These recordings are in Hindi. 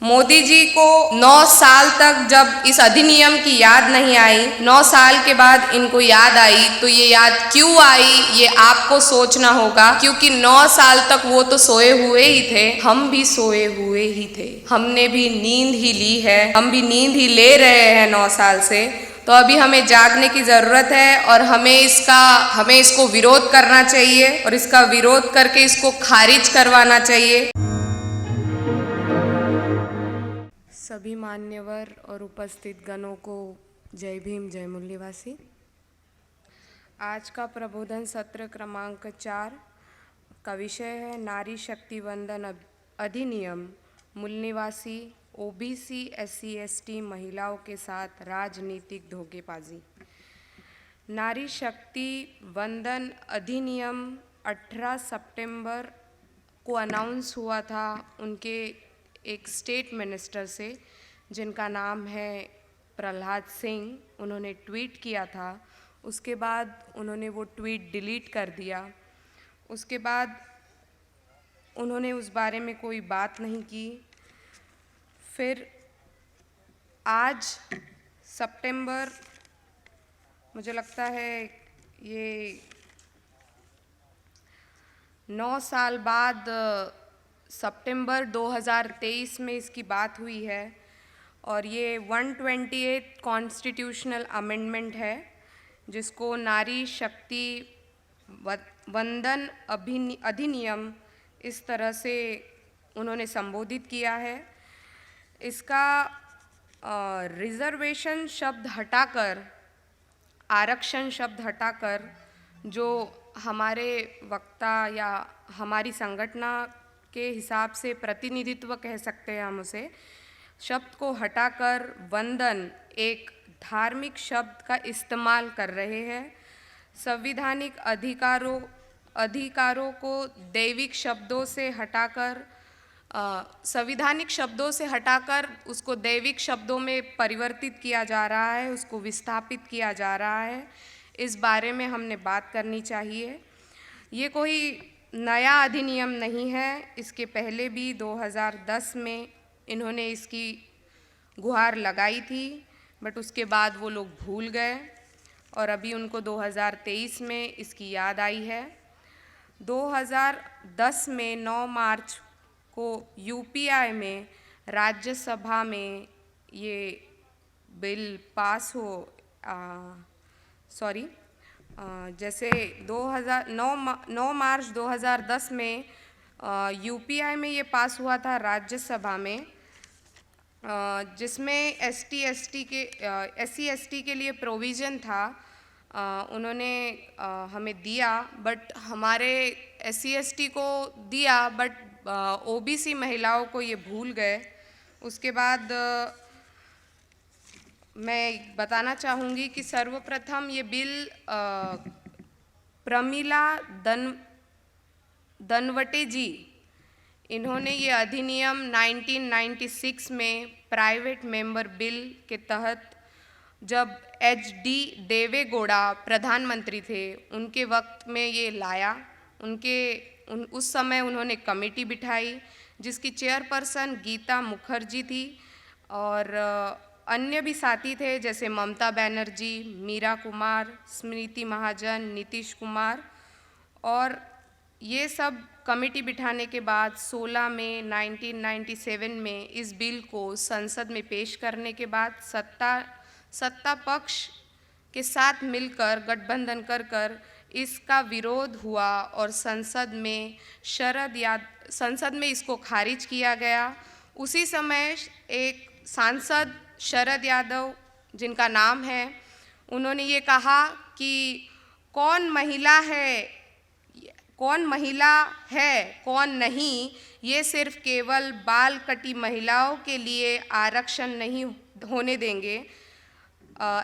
मोदी जी को 9 साल तक जब इस अधिनियम की याद नहीं आई, 9 साल के बाद इनको याद आई, तो ये याद क्यों आई ये आपको सोचना होगा, क्योंकि 9 साल तक वो तो सोए हुए ही थे, हम भी सोए हुए ही थे, हमने भी नींद ही ली है, हम भी नींद ही ले रहे हैं 9 साल से। तो अभी हमें जागने की ज़रूरत है और हमें इसको विरोध करना चाहिए और इसका विरोध करके इसको खारिज करवाना चाहिए। सभी मान्यवर और उपस्थित गणों को जय भीम, जय मूल्यवासी। आज का प्रबोधन सत्र क्रमांक 4 का विषय है नारी शक्ति वंदन अधिनियम, मूल निवासी ओबीसी SC ST महिलाओं के साथ राजनीतिक धोखेबाजी। नारी शक्ति वंदन अधिनियम 18 सितंबर को अनाउंस हुआ था उनके एक स्टेट मिनिस्टर से, जिनका नाम है प्रहलाद सिंह। उन्होंने ट्वीट किया था, उसके बाद उन्होंने वो ट्वीट डिलीट कर दिया। उसके बाद उन्होंने उस बारे में कोई बात नहीं की। फिर आज सितंबर, मुझे लगता है ये 9 साल बाद सितंबर 2023 में इसकी बात हुई है और ये 128 कॉन्स्टिट्यूशनल अमेंडमेंट है, जिसको नारी शक्ति वंदन अधिनियम इस तरह से उन्होंने संबोधित किया है। इसका रिजर्वेशन शब्द हटाकर, आरक्षण शब्द हटाकर, जो हमारे वक्ता या हमारी संगठना के हिसाब से प्रतिनिधित्व कह सकते हैं हम उसे, शब्द को हटाकर वंदन एक धार्मिक शब्द का इस्तेमाल कर रहे हैं। संवैधानिक अधिकारों को दैविक शब्दों से हटाकर, संवैधानिक शब्दों से हटाकर उसको दैविक शब्दों में परिवर्तित किया जा रहा है, उसको विस्थापित किया जा रहा है। इस बारे में हमने बात करनी चाहिए। ये कोई नया अधिनियम नहीं है, इसके पहले भी 2010 में इन्होंने इसकी गुहार लगाई थी, बट उसके बाद वो लोग भूल गए और अभी उनको 2023 में इसकी याद आई है। 2010 में 9 मार्च को यूपीआई में राज्यसभा में ये बिल पास हो, जैसे 9 मार्च 2010 में यूपीआई में ये पास हुआ था राज्यसभा में, जिसमें SC ST के लिए प्रोविज़न था। उन्होंने हमें दिया, बट हमारे SC ST को दिया, बट OBC महिलाओं को ये भूल गए। उसके बाद मैं बताना चाहूँगी कि सर्वप्रथम ये बिल प्रमिला दनवटे जी, इन्होंने ये अधिनियम 1996 में प्राइवेट मेंबर बिल के तहत, जब HD देवेगौड़ा प्रधानमंत्री थे उनके वक्त में ये लाया। उस समय उन्होंने कमेटी बिठाई जिसकी चेयरपर्सन गीता मुखर्जी थी और अन्य भी साथी थे, जैसे ममता बनर्जी, मीरा कुमार, स्मृति महाजन, नीतीश कुमार। और ये सब कमेटी बिठाने के बाद 16 मई 1997 में इस बिल को संसद में पेश करने के बाद सत्ता पक्ष के साथ मिलकर गठबंधन कर इसका विरोध हुआ और संसद में इसको खारिज किया गया। उसी समय एक सांसद शरद यादव, जिनका नाम है, उन्होंने ये कहा कि कौन महिला है कौन नहीं, ये सिर्फ केवल बाल कटी महिलाओं के लिए आरक्षण नहीं होने देंगे,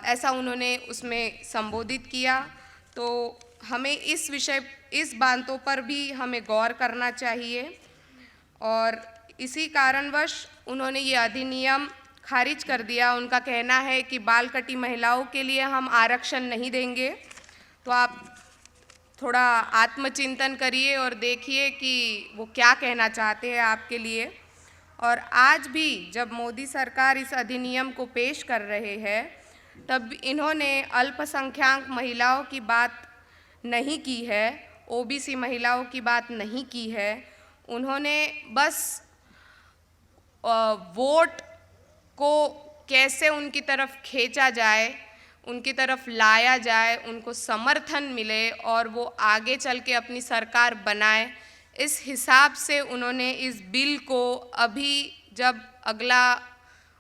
ऐसा उन्होंने उसमें संबोधित किया। तो हमें इस बातों पर भी हमें गौर करना चाहिए और इसी कारणवश उन्होंने ये अधिनियम खारिज कर दिया। उनका कहना है कि बाल कटी महिलाओं के लिए हम आरक्षण नहीं देंगे। तो आप थोड़ा आत्मचिंतन करिए और देखिए कि वो क्या कहना चाहते हैं आपके लिए। और आज भी जब मोदी सरकार इस अधिनियम को पेश कर रहे हैं, तब इन्होंने अल्पसंख्यक महिलाओं की बात नहीं की है, ओबीसी महिलाओं की बात नहीं की है। उन्होंने बस वोट को कैसे उनकी तरफ खींचा जाए, उनकी तरफ लाया जाए, उनको समर्थन मिले और वो आगे चल के अपनी सरकार बनाए, इस हिसाब से उन्होंने इस बिल को अभी जब अगला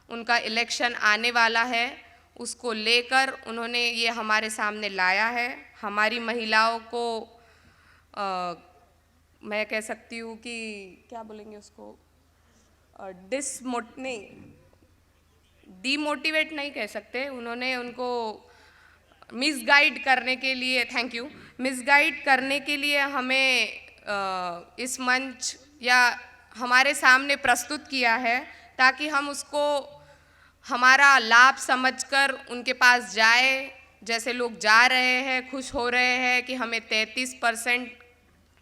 उनका इलेक्शन आने वाला है उसको लेकर उन्होंने ये हमारे सामने लाया है। हमारी महिलाओं को मैं कह सकती हूँ कि क्या बोलेंगे उसको, डीमोटिवेट नहीं कह सकते, उन्होंने उनको मिसगाइड करने के लिए, थैंक यू, मिसगाइड करने के लिए हमें इस मंच या हमारे सामने प्रस्तुत किया है, ताकि हम उसको हमारा लाभ समझकर उनके पास जाए। जैसे लोग जा रहे हैं, खुश हो रहे हैं कि हमें 33%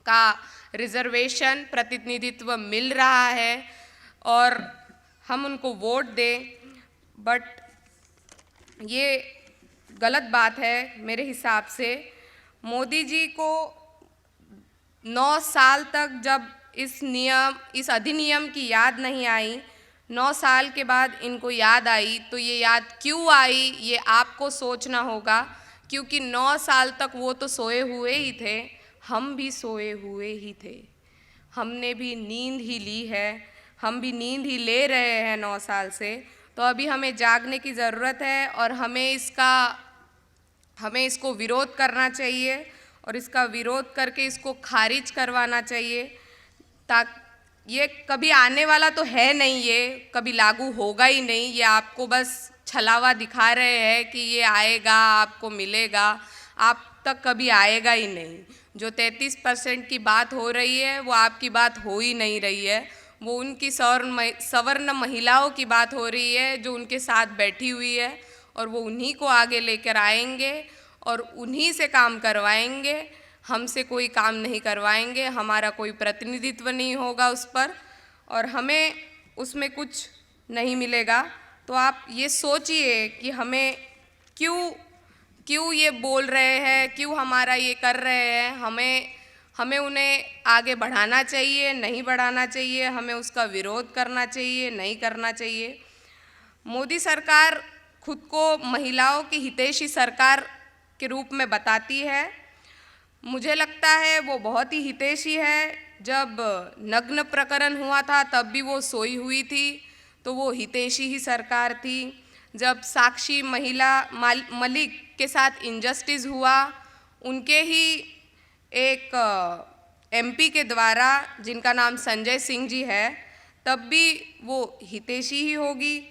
का रिजर्वेशन प्रतिनिधित्व मिल रहा है और हम उनको वोट दें, बट ये गलत बात है मेरे हिसाब से। मोदी जी को 9 साल तक जब इस अधिनियम की याद नहीं आई, 9 साल के बाद इनको याद आई, तो ये याद क्यों आई ये आपको सोचना होगा, क्योंकि 9 साल तक वो तो सोए हुए ही थे, हम भी सोए हुए ही थे, हमने भी नींद ही ली है, हम भी नींद ही ले रहे हैं 9 साल से। तो अभी हमें जागने की ज़रूरत है और हमें इसको विरोध करना चाहिए और इसका विरोध करके इसको खारिज करवाना चाहिए, ताकि ये कभी आने वाला तो है नहीं, ये कभी लागू होगा ही नहीं, ये आपको बस छलावा दिखा रहे हैं कि ये आएगा, आपको मिलेगा, आप तक कभी आएगा ही नहीं। जो 33% की बात हो रही है वो आपकी बात हो ही नहीं रही है, वो उनकी सवर्ण महिलाओं की बात हो रही है जो उनके साथ बैठी हुई है, और वो उन्हीं को आगे लेकर आएंगे और उन्हीं से काम करवाएंगे, हमसे कोई काम नहीं करवाएंगे, हमारा कोई प्रतिनिधित्व नहीं होगा उस पर और हमें उसमें कुछ नहीं मिलेगा। तो आप ये सोचिए कि हमें क्यों ये बोल रहे हैं, क्यों हमारा ये कर रहे हैं, हमें उन्हें आगे बढ़ाना चाहिए, नहीं बढ़ाना चाहिए, हमें उसका विरोध करना चाहिए, नहीं करना चाहिए। मोदी सरकार खुद को महिलाओं की हितैषी सरकार के रूप में बताती है, मुझे लगता है वो बहुत ही हितैषी है। जब नग्न प्रकरण हुआ था तब भी वो सोई हुई थी, तो वो हितैषी ही सरकार थी। जब साक्षी मलिक के साथ इनजस्टिस हुआ, उनके ही एक एमपी के द्वारा, जिनका नाम संजय सिंह जी है, तब भी वो हितैषी ही होगी।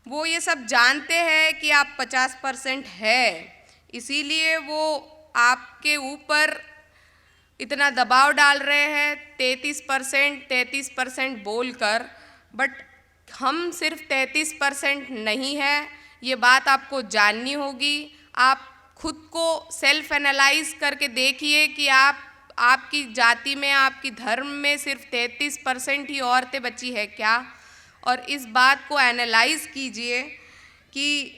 वो ये सब जानते हैं कि आप 50% है, इसीलिए वो आपके ऊपर इतना दबाव डाल रहे हैं 33% बोलकर, बट हम सिर्फ 33% नहीं है, ये बात आपको जाननी होगी। आप खुद को सेल्फ एनालाइज करके देखिए कि आपकी जाति में, आपकी धर्म में सिर्फ 33% ही औरतें बची है क्या, और इस बात को एनालाइज कीजिए कि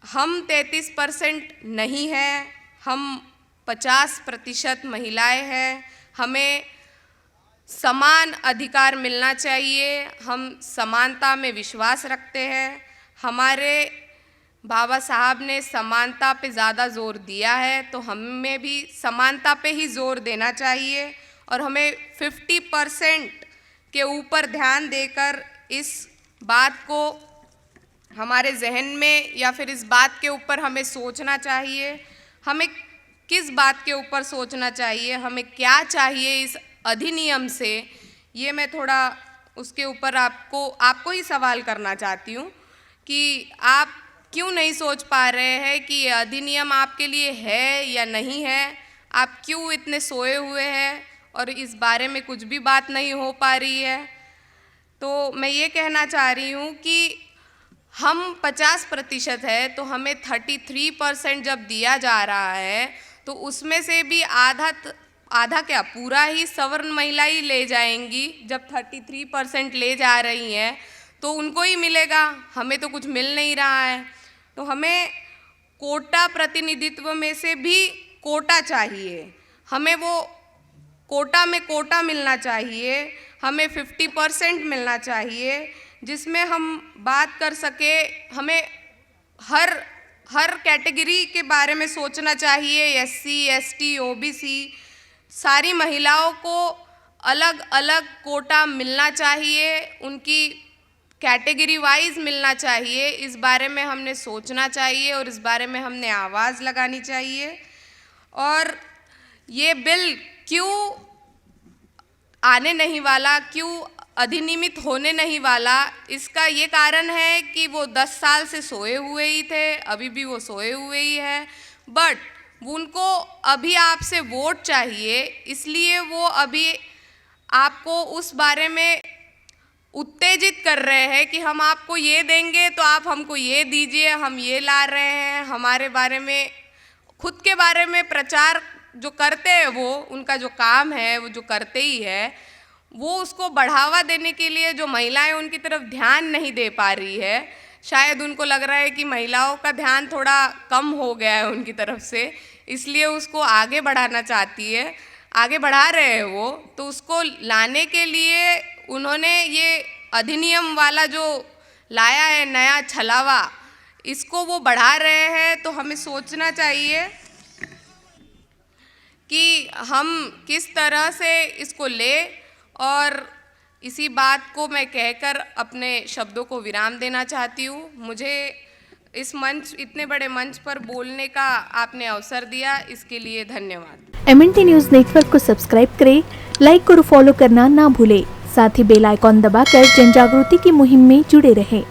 हम 33% नहीं है, हम 50% महिलाएं हैं, हमें समान अधिकार मिलना चाहिए, हम समानता में विश्वास रखते हैं। हमारे बाबा साहब ने समानता पे ज़्यादा जोर दिया है, तो हमें भी समानता पे ही जोर देना चाहिए और हमें 50% के ऊपर ध्यान देकर इस बात को हमारे जहन में, या फिर इस बात के ऊपर हमें सोचना चाहिए। हमें किस बात के ऊपर सोचना चाहिए, हमें क्या चाहिए इस अधिनियम से, ये मैं थोड़ा उसके ऊपर आपको ही सवाल करना चाहती हूँ कि आप क्यों नहीं सोच पा रहे हैं कि ये अधिनियम आपके लिए है या नहीं है। आप क्यों इतने सोए हुए हैं और इस बारे में कुछ भी बात नहीं हो पा रही है। तो मैं ये कहना चाह रही हूँ कि हम 50% है, तो हमें 33% जब दिया जा रहा है, तो उसमें से भी आधा क्या पूरा ही सवर्ण महिला ही ले जाएंगी। जब 33% ले जा रही हैं तो उनको ही मिलेगा, हमें तो कुछ मिल नहीं रहा है। तो हमें कोटा प्रतिनिधित्व में से भी कोटा चाहिए, हमें वो कोटा में कोटा मिलना चाहिए, हमें 50% मिलना चाहिए, जिसमें हम बात कर सके। हमें हर कैटेगरी के बारे में सोचना चाहिए। SC ST OBC सारी महिलाओं को अलग अलग कोटा मिलना चाहिए, उनकी कैटेगरी वाइज मिलना चाहिए। इस बारे में हमने सोचना चाहिए और इस बारे में हमने आवाज़ लगानी चाहिए। और ये बिल क्यों आने नहीं वाला, क्यों अधिनियमित होने नहीं वाला, इसका ये कारण है कि वो 10 साल से सोए हुए ही थे, अभी भी वो सोए हुए ही है। बट उनको अभी आपसे वोट चाहिए, इसलिए वो अभी आपको उस बारे में उत्तेजित कर रहे हैं कि हम आपको ये देंगे तो आप हमको ये दीजिए, हम ये ला रहे हैं। हमारे बारे में, खुद के बारे में प्रचार जो करते हैं, वो उनका जो काम है वो जो करते ही है, वो उसको बढ़ावा देने के लिए जो महिलाएं उनकी तरफ ध्यान नहीं दे पा रही है। शायद उनको लग रहा है कि महिलाओं का ध्यान थोड़ा कम हो गया है उनकी तरफ से, इसलिए उसको आगे बढ़ाना चाहती है, आगे बढ़ा रहे हैं वो। तो उसको लाने के लिए उन्होंने ये अधिनियम वाला जो लाया है नया छलावा, इसको वो बढ़ा रहे हैं। तो हमें सोचना चाहिए कि हम किस तरह से इसको ले। और इसी बात को मैं कहकर अपने शब्दों को विराम देना चाहती हूँ। मुझे इस मंच, इतने बड़े मंच पर बोलने का आपने अवसर दिया, इसके लिए धन्यवाद। MNT न्यूज़ नेटवर्क को सब्सक्राइब करें, लाइक और फॉलो करना ना भूलें। साथ ही बेल आइकॉन दबाकर जन जागृति की मुहिम में जुड़े रहें।